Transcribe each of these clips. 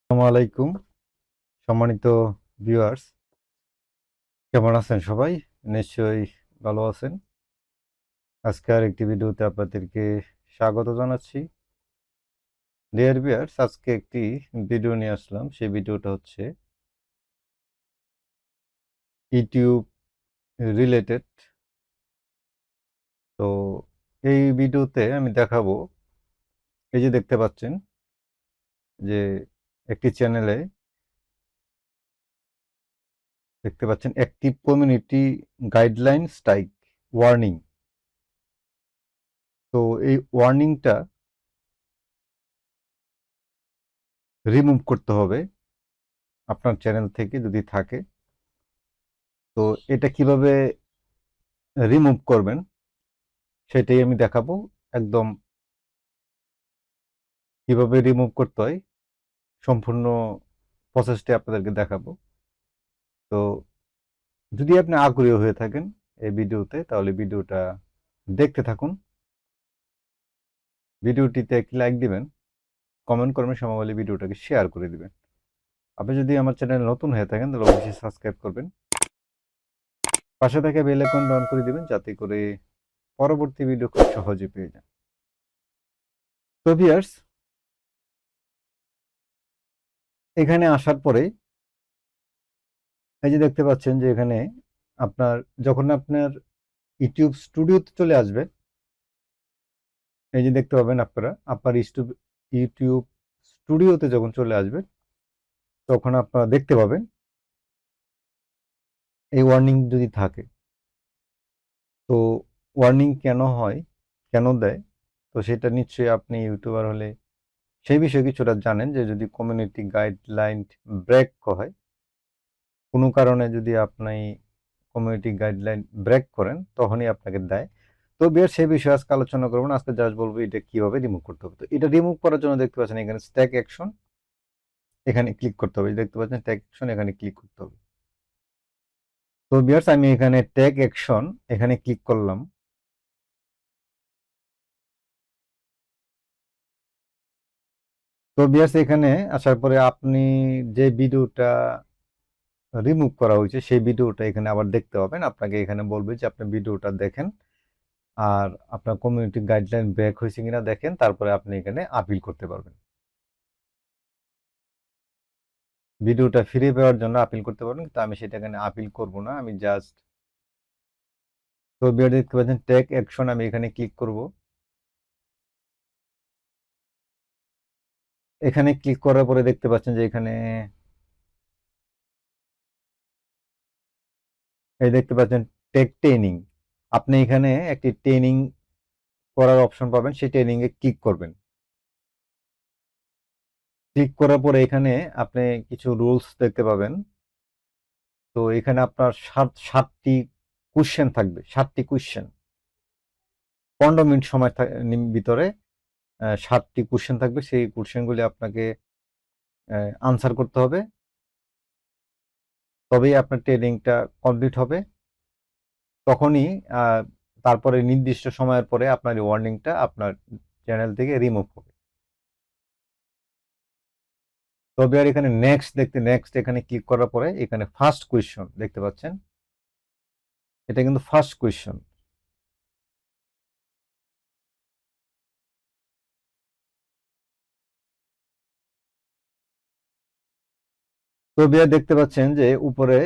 আসসালামু আলাইকুম সম্মানিত ভিউয়ার্স, কেমন আছেন সবাই? নিশ্চয়ই ভালো আছেন। আজকে আর একটি ভিডিওতে আপনাদেরকে স্বাগত জানাচ্ছি। ডিয়ার ভিউয়ার্স, আজকে একটি ভিডিও নিয়ে আসলাম। সেই ভিডিওটা হচ্ছে ইউটিউব রিলেটেড। তো এই ভিডিওতে আমি দেখাবো, এই যে দেখতে পাচ্ছেন যে একটি চ্যানেলে দেখতে পাচ্ছেন active community guideline strike warning. তো এই ওয়ার্নিংটা রিমুভ করতে হবে আপনার চ্যানেল থেকে যদি থাকে। তো এটা কিভাবে রিমুভ করবেন সেটাই আমি দেখাবো। একদম কিভাবে রিমুভ করতে হয় সম্পূর্ণ প্রসেসটি আপনাদেরকে দেখাবো। তো যদি আপনি আগ্রহী হয়ে থাকেন এই ভিডিওতে, তাহলে ভিডিওটা দেখতে থাকুন। ভিডিওটিতে একটি লাইক দিবেন, কমেন্ট করবেন, সময় হলে ভিডিওটাকে শেয়ার করে দিবেন। আপনি যদি আমার চ্যানেল নতুন হয়ে থাকেন তাহলে অবশ্যই সাবস্ক্রাইব করবেন, পাশে থাকা বেল আইকনটা অন করে দিবেন যাতে করে পরবর্তী ভিডিও খুব সহজে পেয়ে যান। তো ভিউয়ার্স, এখানে আসার পরে এই যে দেখতে পাচ্ছেন যে এখানে আপনার যখন আপনার ইউটিউব স্টুডিওতে চলে আসবে, এই যে দেখতে পাবেন আপনারা আপনার ইউটিউব স্টুডিওতে যখন চলে আসবে তখন আপনারা দেখতে পাবেন এই ওয়ার্নিং যদি থাকে। তো ওয়ার্নিং কেন হয়, কেন দেয়, তো সেটা নিশ্চয়ই আপনি ইউটিউবার হলে সেই বিষয়ে কিছুটা জানেন যে যদি কমিউনিটি গাইডলাইন ব্রেক হয়, কোনো কারণে যদি আপনি কমিউনিটি গাইডলাইন ব্রেক করেন তখনই আপনাকে দেয়। তো বিয়ার সেই বিষয়ে আজকে আলোচনা করবো না, আজকে জাস্ট বলবো এটা কিভাবে রিমুভ করতে হবে। তো এটা রিমুভ করার জন্য দেখতে পাচ্ছেন এখানে স্ট্যাক অ্যাকশন, এখানে ক্লিক করতে হবে। দেখতে পাচ্ছেন ট্যাগ অ্যাকশন, এখানে ক্লিক করতে হবে। তো বিয়ার্স, আমি এখানে ট্যাগ অ্যাকশন এখানে ক্লিক করলাম। তো বিয়ার্স, এখানে আসার পরে আপনি যে ভিডিওটা রিমুভ করা হয়েছে সেই ভিডিওটা এখানে আবার দেখতে পাবেন। আপনাকে এখানে বলবে যে আপনি ভিডিওটা দেখেন আর আপনার কমিউনিটি গাইডলাইন ব্রেক হয়েছে কিনা দেখেন, তারপরে আপনি এখানে আপিল করতে পারবেন। ভিডিওটা ফিরে পাওয়ার জন্য আপিল করতে পারবেন, কিন্তু আমি সেটা এখানে আপিল করব না, আমি জাস্ট। তো বিয়ার দেখতে পাচ্ছেন ট্যাগ অ্যাকশন, আমি এখানে ক্লিক করব। এখানে ক্লিক করার পরে দেখতে পাচ্ছেন যে এখানে এই দেখতে পাচ্ছেন টেক ট্রেনিং। আপনি এখানে একটি ট্রেনিং করার অপশন পাবেন, সেই ট্রেনিং এ ক্লিক করবেন। ক্লিক করার পরে এখানে আপনি কিছু রুলস দেখতে পাবেন। তো এখানে আপনার সাতটি কোশ্চেন থাকবে, 7টি কোশ্চেন। 15 মিনিট সময় ভিতরে 7টি কোশ্চেন থাকবে। সেই কোশ্চেনগুলি আপনাকে আনসার করতে হবে, তবেই আপনার ট্রেনিংটা কমপ্লিট হবে। তখনই তারপরে নির্দিষ্ট সময়ের পরে আপনার এই ওয়ার্নিংটা আপনার চ্যানেল থেকে রিমুভ হবে। তবে আর এখানে নেক্সট এখানে ক্লিক করার পরে এখানে ফার্স্ট কোয়েশ্চন দেখতে পাচ্ছেন, এটা কিন্তু ফার্স্ট কোয়েশ্চন। তবে আর দেখতে পাচ্ছেন যে উপরে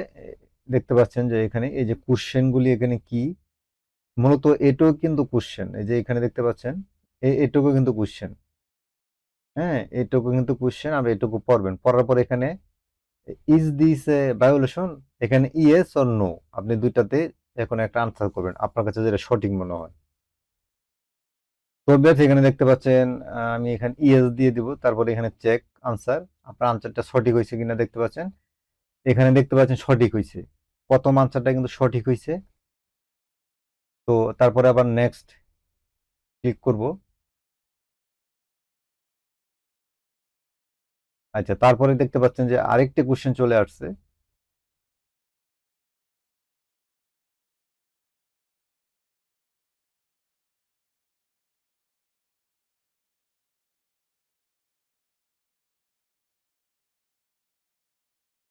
দেখতে পাচ্ছেন যে এখানে এই যে কোশ্চেনগুলি এখানে কি, মূলত এটাও কিন্তু কোশ্চেন। এই যে এখানে দেখতে পাচ্ছেন এটুকু কিন্তু কোশ্চেন। হ্যাঁ, এটুকু কিন্তু কোশ্চেন, আর এটুকু পড়বেন। পড়ার পর এখানে ইজ দিস এ ভায়োলেশন, এখানে ইয়েস অর নো, আপনি দুইটাতে এখন একটা আনসার করবেন আপনার কাছে যেটা সঠিক মনে হয়। তো বেশ, এখানে দেখতে পাচ্ছেন আমি এখানে ইয়েস দিয়ে দিব, তারপরে এখানে চেক আনসার, আপনার আনসারটা সঠিক হয়েছে কিনা দেখতে পাচ্ছেন। এখানে দেখতে পাচ্ছেন সঠিক হয়েছে, প্রথম আনসারটা কিন্তু সঠিক হয়েছে। তো তারপরে আবার নেক্সট ক্লিক করব। আচ্ছা, তারপরে দেখতে পাচ্ছেন যে আরেকটি কোশ্চেন চলে আসছে।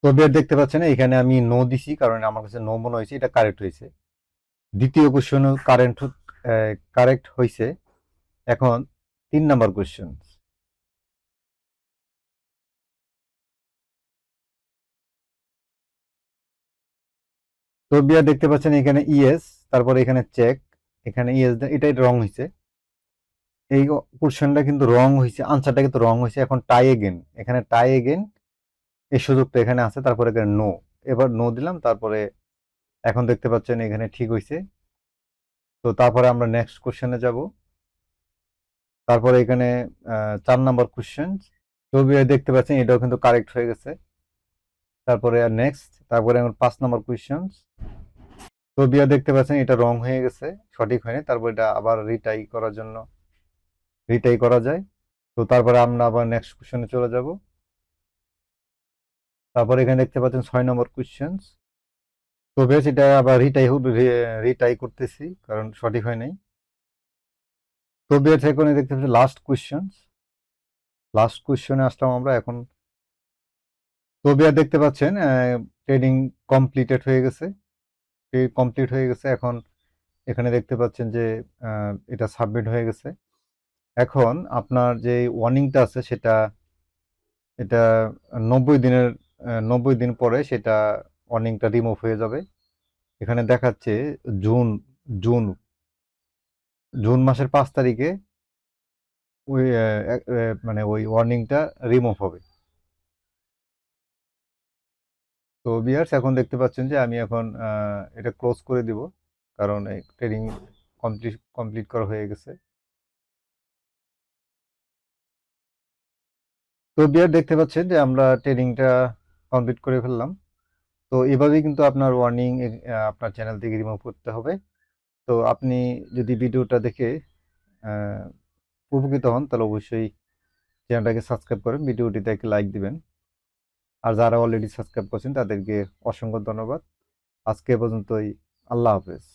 তো বিয়ার দেখতে পাচ্ছেন এখানে আমি নো দিছি, কারণ আমার কাছে নো মনে হয়েছে, এটা কারেক্ট হয়েছে। দ্বিতীয় কোশ্চেন কারেক্ট হয়েছে। এখন 3 নাম্বার কোশ্চেন। তো বিয়ার দেখতে পাচ্ছেন এখানে ইয়েস, তারপরে এখানে চেক, এখানে ইয়েস, এটাই রং হয়েছে। এই কোশ্চেনটা কিন্তু রং হয়েছে, আনসারটা কিন্তু রং হয়েছে। এখন টাই এগেন, এখানে টাই এগেন এই সুযোগটা এখানে আছে, তারপরে এখানে নো, এবার নো দিলাম, তারপরে এখন দেখতে পাচ্ছেন এখানে ঠিক হয়েছে। তো তারপরে আমরা নেক্সট কোশ্চেনে যাব। তারপরে এখানে 4 নাম্বার কোশ্চেন। তো দেখতে পাচ্ছেন এটাও কিন্তু কারেক্ট হয়ে গেছে। তারপরে আর নেক্সট, তারপরে এখন 5 নাম্বার কোশ্চেন। তো দেখতে পাচ্ছেন এটা রং হয়ে গেছে, সঠিক হয়নি। তারপর এটা আবার রিটাই করা যায়। তো তারপরে আমরা আবার নেক্সট কোশ্চেনে চলে যাব। তারপরে এখানে দেখতে পাচ্ছেন 6 নম্বর কোশ্চেন। তো বেশ এটা আবার রিটাই করতেছি, কারণ সঠিক হয় নাই। তো বেশ এখন দেখতে পাচ্ছি লাস্ট কোশ্চেনে আসলাম আমরা এখন। তো দেখতে পাচ্ছেন ট্রেডিং কমপ্লিট হয়ে গেছে। এখন এখানে দেখতে পাচ্ছেন যে এটা সাবমিট হয়ে গেছে। এখন আপনার যে ওয়ার্নিংটা আছে সেটা, এটা 90 দিনের 90 দিন পরে সেটা ওয়ার্নিংটা রিমুভ হয়ে যাবে। এখানে দেখাচ্ছে জুন জুন জুন মাসের 5 তারিখে ওই মানে ওই ওয়ার্নিংটা রিমুভ হবে। তো বিয়ার্স এখন দেখতে পাচ্ছেন যে আমি এখন এটা ক্লোজ করে দিব, কারণ এই ট্রেডিং কমপ্লিট করা হয়ে গেছে। তো বিয়ার দেখতে পাচ্ছেন যে আমরা ট্রেডিংটা কমপ্লিট করে ফেললাম। তো এভাবেই কিন্তু আপনার ওয়ার্নিং আপনার চ্যানেল থেকে রিমুভ করতে হবে। তো আপনি যদি ভিডিওটা দেখে আহ, উপকৃত হন, তাহলে অবশ্যই চ্যানেলটাকে সাবস্ক্রাইব করেন, ভিডিওটিতে একটা লাইক দিবেন। আর যারা অলরেডি সাবস্ক্রাইব করছেন তাদেরকে অসংখ্য ধন্যবাদ। আজকে এ পর্যন্তই। আল্লাহ হাফেজ।